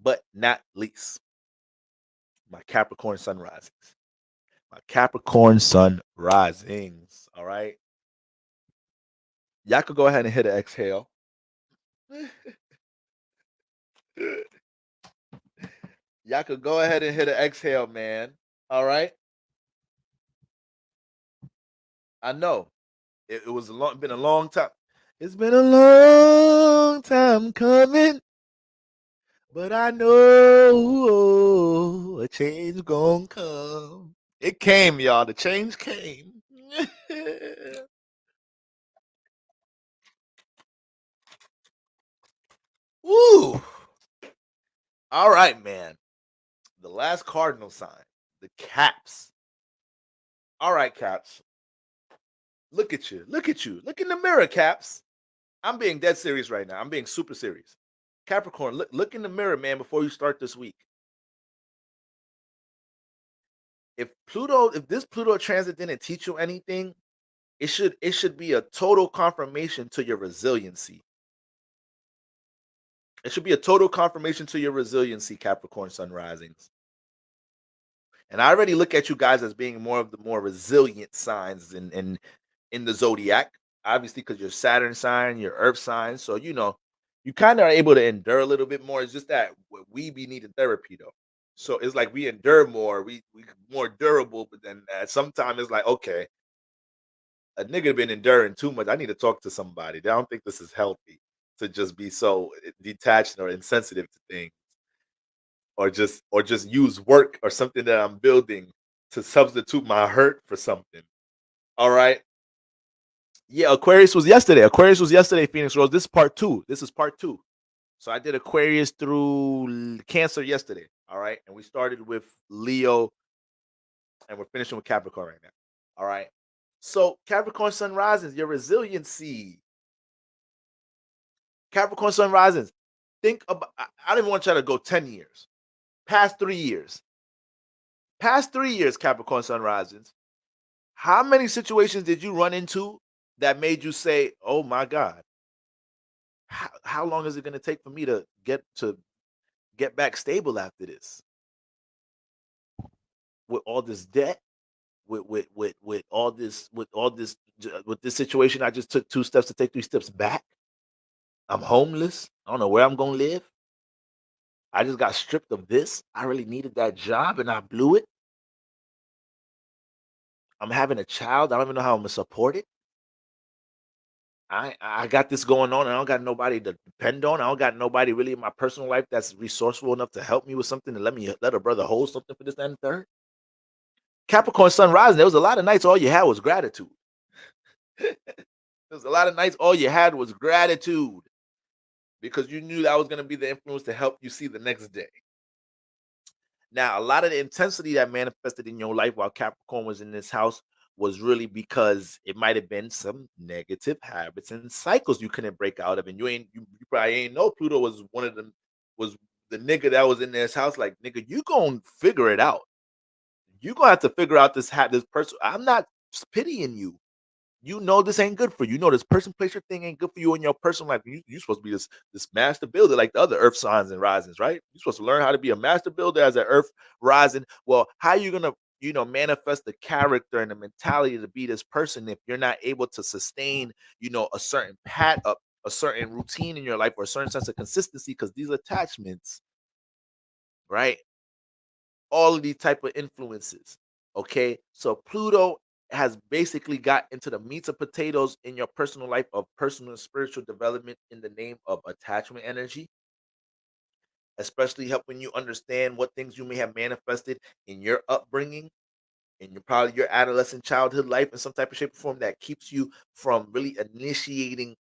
but not least, my Capricorn sun risings. My Capricorn sun risings. All right. Y'all could go ahead and hit an exhale. Y'all could go ahead and hit an exhale, man. All right. I know it was been a long time. It's been a long time coming, but I know a change gonna come. It came, y'all. The change came. Woo! All right, man. The last cardinal sign, the caps. All right, caps. Look at you. Look at you. Look in the mirror, caps. I'm being dead serious right now. I'm being super serious. Capricorn, look in the mirror, man, before you start this week. If this Pluto transit didn't teach you anything, it should be a total confirmation to your resiliency. It should be a total confirmation to your resiliency, Capricorn sun risings. And I already look at you guys as being more of the more resilient signs in the zodiac, obviously, because you're Saturn sign, your Earth sign. So you kind of are able to endure a little bit more. It's just that we be needing therapy though. So it's like we endure more, we more durable, but then sometimes it's like, okay, a nigga been enduring too much. I need to talk to somebody. I don't think this is healthy to just be so detached or insensitive to things, or just use work or something that I'm building to substitute my hurt for something. All right. Yeah, Aquarius was yesterday. Aquarius was yesterday, Phoenix Rose. This is part two. This is part two. So I did Aquarius through Cancer yesterday. All right. And we started with Leo and we're finishing with Capricorn right now. All right. So Capricorn sun rises, your resiliency. Capricorn sun rises. Think about, I don't even want you to go 10 years. Past 3 years. Past 3 years, Capricorn sun rises. How many situations did you run into that made you say, oh my God, how long is it going to take for me to get back stable after this? With all this debt, with this situation, I just took 2 steps to take 3 steps back. I'm homeless. I don't know where I'm gonna live. I just got stripped of this. I really needed that job and I blew it. I'm having a child. I don't even know how I'm gonna support it. I got this going on and I don't got nobody to depend on. I don't got nobody really in my personal life that's resourceful enough to help me with something to let a brother hold something for this and the third. Capricorn sun rising, there was a lot of nights all you had was gratitude. There was a lot of nights all you had was gratitude because you knew that was going to be the influence to help you see the next day. Now, a lot of the intensity that manifested in your life while Capricorn was in this house was really because it might have been some negative habits and cycles you couldn't break out of. And you probably ain't know Pluto was one of them, was the nigga that was in this house. Like, nigga, you gonna figure it out. You gonna have to figure out this person. I'm not pitying you. You know this ain't good for you. You know this person, place, your thing ain't good for you in your personal life. You supposed to be this master builder like the other Earth signs and risings, right? You're supposed to learn how to be a master builder as an Earth rising. Well, how you gonna manifest the character and the mentality to be this person if you're not able to sustain a certain a certain routine in your life or a certain sense of consistency? Because these attachments, right? All of these type of influences. Okay, so Pluto has basically got into the meats and potatoes in your personal life of personal and spiritual development in the name of attachment energy, especially helping you understand what things you may have manifested in your upbringing, in probably your adolescent childhood life in some type of shape or form that keeps you from really initiating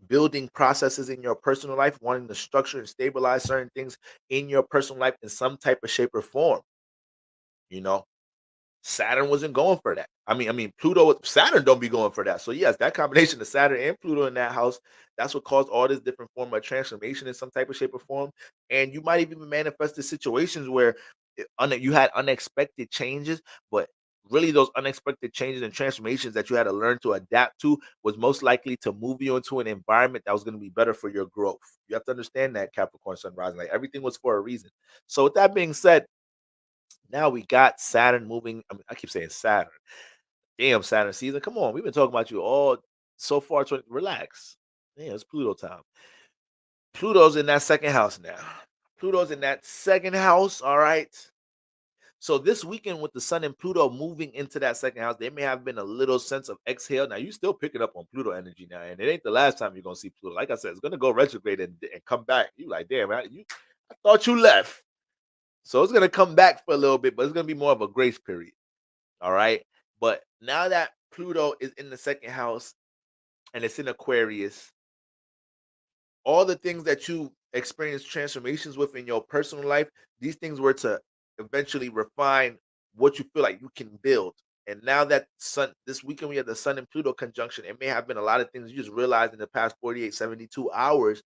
building processes in your personal life, wanting to structure and stabilize certain things in your personal life in some type of shape or form. you know Saturn wasn't going for that. I mean, Saturn don't be going for that. So yes, that combination of Saturn and Pluto in that house, that's what caused all this different form of transformation in some type of shape or form. And you might even manifest the situations where you had unexpected changes, but really those unexpected changes and transformations that you had to learn to adapt to was most likely to move you into an environment that was going to be better for your growth. You have to understand that, Capricorn Sun rising, like everything was for a reason. So with that being said, now we got Saturn moving. I mean, I keep saying Saturn. Damn, Saturn season. Come on, we've been talking about you all so far. Relax. Yeah, it's Pluto time. Pluto's in that second house now. Pluto's in that second house. All right. So this weekend with the Sun and Pluto moving into that second house, there may have been a little sense of exhale. Now you still picking up on Pluto energy now, and it ain't the last time you're gonna see Pluto. Like I said, it's gonna go retrograde and come back. You like, damn, I thought you left. So it's gonna come back for a little bit, but it's gonna be more of a grace period. All right. But now that Pluto is in the second house and it's in Aquarius, all the things that you experience transformations with in your personal life, these things were to eventually refine what you feel like you can build. And now that this weekend we have the Sun and Pluto conjunction, it may have been a lot of things you just realized in the past 48, 72 hours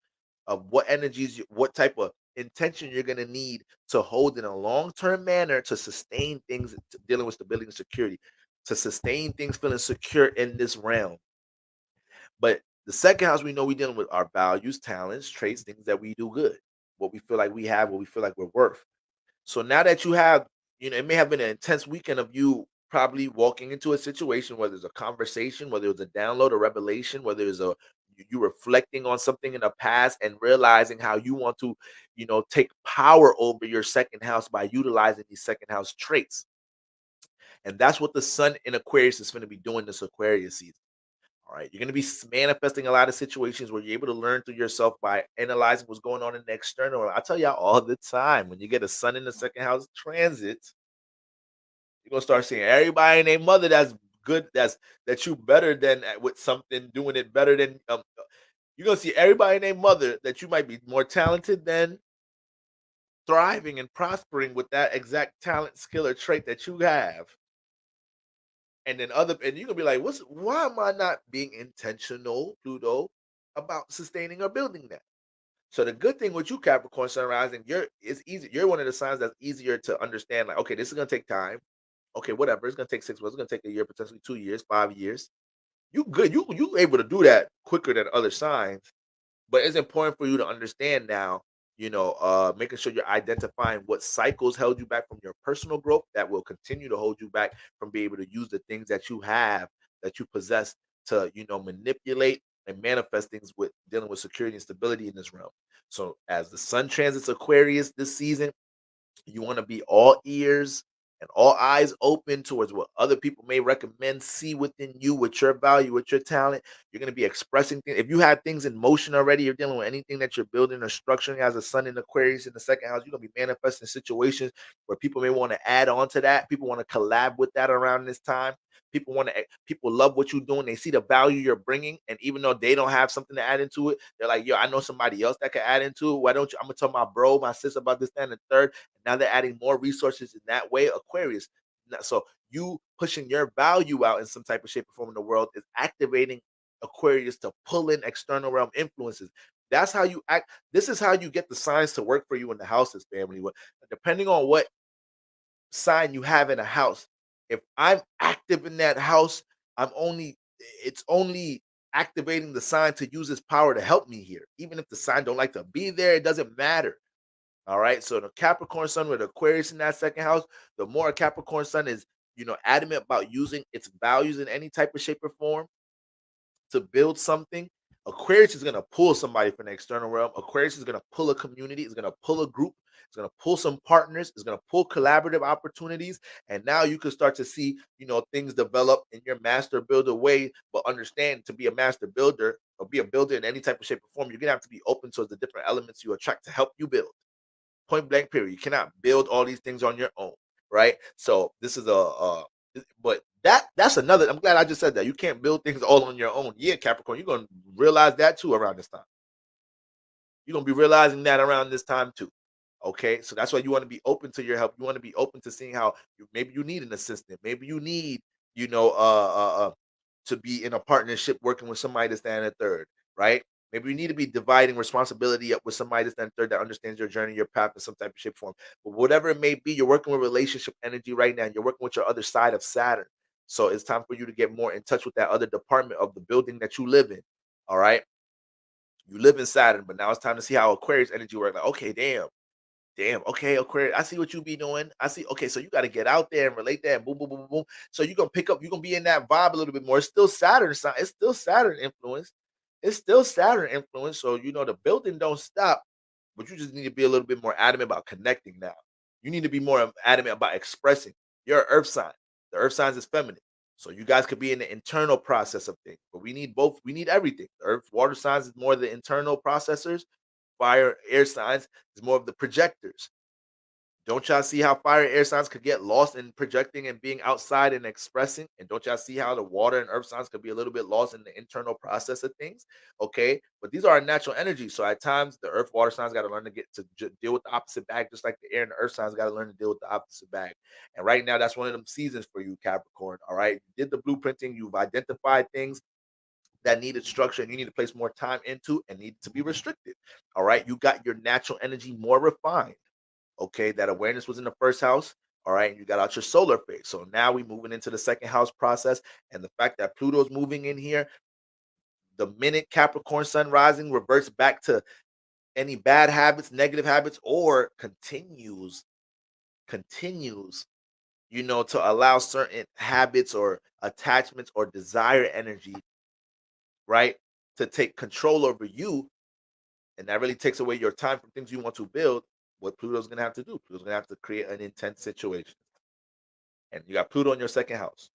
of what energies, what type of intention you're going to need to hold in a long term manner to sustain things, dealing with stability and security, to sustain things feeling secure in this realm. But the second house, we know we're dealing with our values, talents, traits, things that we do good, what we feel like we have, what we feel like we're worth. So now that you have, it may have been an intense weekend of you probably walking into a situation, whether it's a conversation, whether it's a download, a revelation, whether it's you reflecting on something in the past and realizing how you want to, take power over your second house by utilizing these second house traits. And that's what the Sun in Aquarius is going to be doing this Aquarius season. All right. You're going to be manifesting a lot of situations where you're able to learn through yourself by analyzing what's going on in the external. I tell y'all all the time, when you get a Sun in the second house transit, you're going to start seeing everybody and their mother that's good, that you better than with something, doing it better than, you're going to see everybody and their mother that you might be more talented than, thriving and prospering with that exact talent, skill, or trait that you have. And then and you're gonna be like, why am I not being intentional, Pluto, about sustaining or building that? So the good thing with you, Capricorn Sun Rising, it's easy. You're one of the signs that's easier to understand. Like, okay, this is gonna take time. Okay, whatever. It's gonna take 6 months. It's gonna take a year, potentially 2 years, 5 years. You good. You able to do that quicker than other signs. But it's important for you to understand now, making sure you're identifying what cycles held you back from your personal growth that will continue to hold you back from being able to use the things that you have, that you possess, to, manipulate and manifest things with dealing with security and stability in this realm. So as the Sun transits Aquarius this season, you want to be all ears and all eyes open towards what other people may recommend, see within you, with your value, with your talent. You're going to be expressing things. If you have things in motion already, you're dealing with anything that you're building or structuring as a Sun in Aquarius in the second house, you're going to be manifesting situations where people may want to add on to that. People want to collab with that around this time. People love what you're doing. They see the value you're bringing, and even though they don't have something to add into it, they're like, "Yo, I know somebody else that can add into it. Why don't you? I'm gonna tell my bro, my sister about this, that, and the third." Now they're adding more resources in that way. Aquarius. So you pushing your value out in some type of shape or form in the world is activating Aquarius to pull in external realm influences. That's how you act. This is how you get the signs to work for you in the houses, family. Depending on what sign you have in a house, if I'm active in that house, it's only activating the sign to use its power to help me here. Even if the sign don't like to be there, it doesn't matter. All right. So the Capricorn Sun with Aquarius in that second house, the more a Capricorn Sun is, adamant about using its values in any type of shape or form to build something, Aquarius is going to pull somebody from the external realm. Aquarius is going to pull a community, it's going to pull a group, it's going to pull some partners, it's going to pull collaborative opportunities. And now you can start to see, things develop in your master builder way. But understand, to be a master builder or be a builder in any type of shape or form, you're going to have to be open to the different elements you attract to help you build. Point blank period. You cannot build all these things on your own, right? So this is but that's another. I'm glad I just said that. You can't build things all on your own. Yeah, Capricorn, you're gonna realize that too around this time. You're gonna be realizing that around this time too. Okay, so that's why you want to be open to your help. You want to be open to seeing how maybe you need an assistant. Maybe you need, you know, uh, uh, uh, to be in a partnership working with somebody to stand a third, right? Maybe you need to be dividing responsibility up with somebody that's then third that understands your journey, your path in some type of shape form. But whatever it may be, you're working with relationship energy right now. You're working with your other side of Saturn. So it's time for you to get more in touch with that other department of the building that you live in. All right. You live in Saturn, but now it's time to see how Aquarius energy works. Like, okay, damn. Damn. Okay, Aquarius. I see what you be doing. I see. Okay, so you got to get out there and relate that. And boom, boom, boom, boom, boom. So you're gonna pick up. You're gonna be in that vibe a little bit more. It's still Saturn sign. It's still Saturn influence. It's still Saturn influence. So the building don't stop, but you just need to be a little bit more adamant about connecting now. You need to be more adamant about expressing. You're an Earth sign. The Earth signs is feminine. So you guys could be in the internal process of things, but we need both. We need everything. The Earth, water signs is more the internal processors. Fire, air signs is more of the projectors. Don't y'all see how fire and air signs could get lost in projecting and being outside and expressing? And don't y'all see how the water and earth signs could be a little bit lost in the internal process of things? Okay. But these are our natural energies. So at times, the earth, water signs got to learn to deal with the opposite bag, just like the air and the earth signs got to learn to deal with the opposite bag. And right now, that's one of them seasons for you, Capricorn. All right. You did the blueprinting, you've identified things that needed structure and you need to place more time into and need to be restricted. All right. You got your natural energy more refined. Okay, that awareness was in the first house. All right, and you got out your solar phase. So now we moving into the second house process. And the fact that Pluto's moving in here, the minute Capricorn sun rising reverts back to any bad habits, negative habits, or continues, to allow certain habits or attachments or desire energy, right, to take control over you. And that really takes away your time from things you want to build. What Pluto's gonna have to do? Pluto's gonna have to create an intense situation. And you got Pluto in your second house.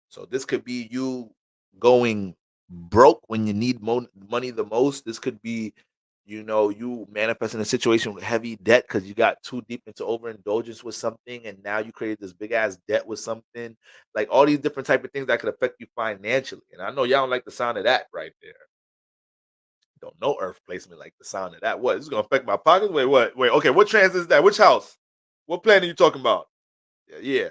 So this could be you going broke when you need money the most. This could be, you manifesting a situation with heavy debt because you got too deep into overindulgence with something, and now you created this big ass debt with something. Like all these different type of things that could affect you financially. And I know y'all don't like the sound of that right there. Don't know Earth placement like the sound of that. What? This is gonna affect my pockets? Wait, what? Wait, okay. What transit is that? Which house? What planet are you talking about? Yeah,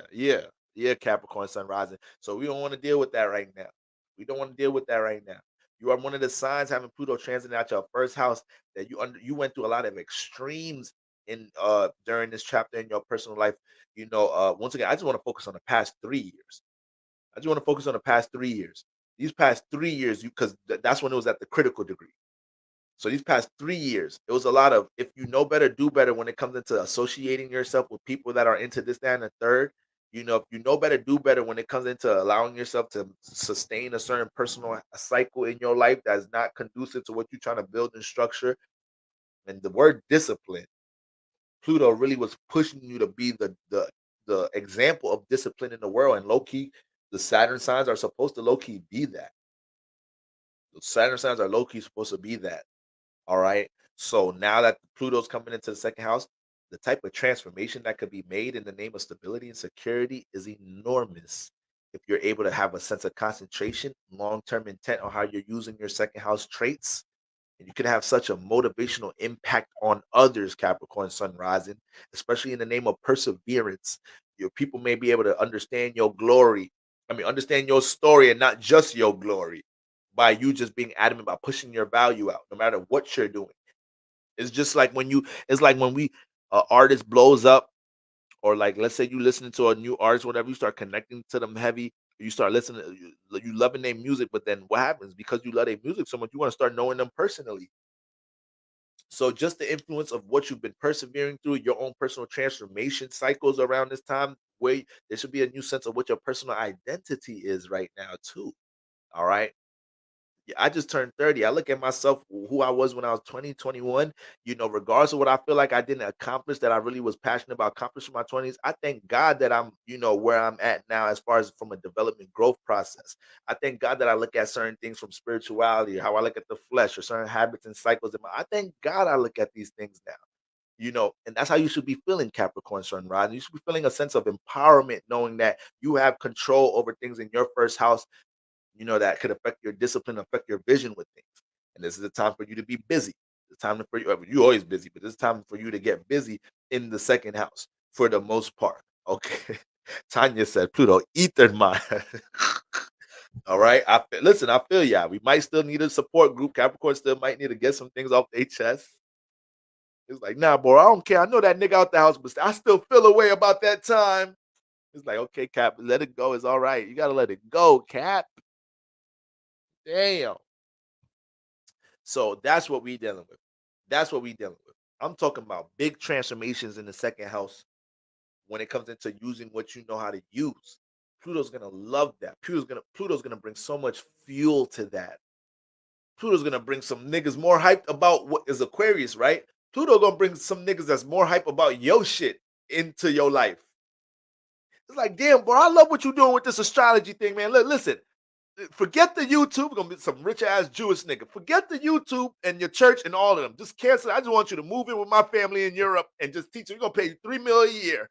Capricorn sun rising. So we don't want to deal with that right now. We don't want to deal with that right now. You are one of the signs having Pluto transiting out your first house that you went through a lot of extremes in during this chapter in your personal life. Once again, I just want to focus on the past 3 years. I just want to focus on the past 3 years. These past 3 years, because that's when it was at the critical degree. So these past 3 years, it was a lot of if you know better, do better when it comes into associating yourself with people that are into this, that, and the third. If you know better, do better when it comes into allowing yourself to sustain a certain personal cycle in your life that's not conducive to what you're trying to build and structure. And the word discipline, Pluto really was pushing you to be the example of discipline in the world. And low key, the Saturn signs are supposed to low key be that. The Saturn signs are low key supposed to be that. All right. So now that Pluto's coming into the second house, the type of transformation that could be made in the name of stability and security is enormous. If you're able to have a sense of concentration, long term intent on how you're using your second house traits, and you can have such a motivational impact on others, Capricorn Sun rising, especially in the name of perseverance. Your people may be able to understand your glory. I mean, understand your story and not just your glory by you just being adamant about pushing your value out, no matter what you're doing. It's like when we artist blows up, or like let's say you listening to a new artist, whatever, you start connecting to them heavy, you start listening, you loving their music, but then what happens because you love their music so much, you want to start knowing them personally. So just the influence of what you've been persevering through, your own personal transformation cycles around this time, where there should be a new sense of what your personal identity is right now too. All right. Yeah, I just turned 30. I look at myself who I was when I was 20, 21. Regardless of what I feel like I didn't accomplish that I really was passionate about accomplishing in my 20s. I thank God that I'm, where I'm at now as far as from a development growth process. I thank God that I look at certain things from spirituality, how I look at the flesh or certain habits and cycles. I thank God I look at these things now. And that's how you should be feeling, Capricorn Sun Rising. You should be feeling a sense of empowerment, knowing that you have control over things in your first house, that could affect your discipline, affect your vision with things. And this is the time for you to be busy. The time for you, you're always busy, but this is time for you to get busy in the second house for the most part. Okay. Tanya said, Pluto, eatered my. All right. Listen, I feel y'all. We might still need a support group. Capricorn still might need to get some things off their chest. It's like, nah, bro, I don't care. I know that nigga out the house, but I still feel a way about that time. It's like, okay, Cap, let it go. It's all right. You gotta let it go, Cap. Damn. So that's what we dealing with. That's what we dealing with. I'm talking about big transformations in the second house when it comes into using what you know how to use. Pluto's gonna love that. Pluto's gonna bring so much fuel to that. Pluto's gonna bring some niggas more hyped about what is Aquarius, right? Pluto gonna bring some niggas that's more hype about your shit into your life. It's like, damn, bro, I love what you're doing with this astrology thing, man. Listen, forget the YouTube. Gonna be some rich ass Jewish nigga. Forget the YouTube and your church and all of them. Just cancel. I just want you to move in with my family in Europe and just teach. We're gonna pay you $3 million a year.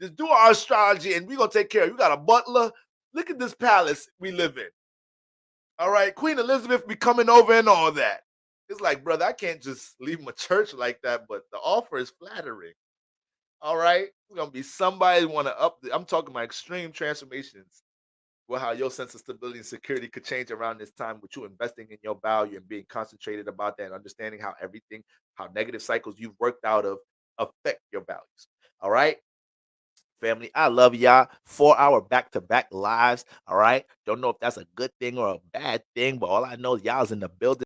Just do our astrology and we're gonna take care of you. You got a butler. Look at this palace we live in. All right, Queen Elizabeth be coming over and all that. It's like, brother, I can't just leave my church like that, but the offer is flattering. All right, it's gonna be somebody want to up. I'm talking about extreme transformations. Well, how your sense of stability and security could change around this time with you investing in your value and being concentrated about that and understanding how negative cycles you've worked out of affect your values. All right. Family, I love y'all. 4 hour back-to-back lives. All right. Don't know if that's a good thing or a bad thing, but all I know is y'all's in the building.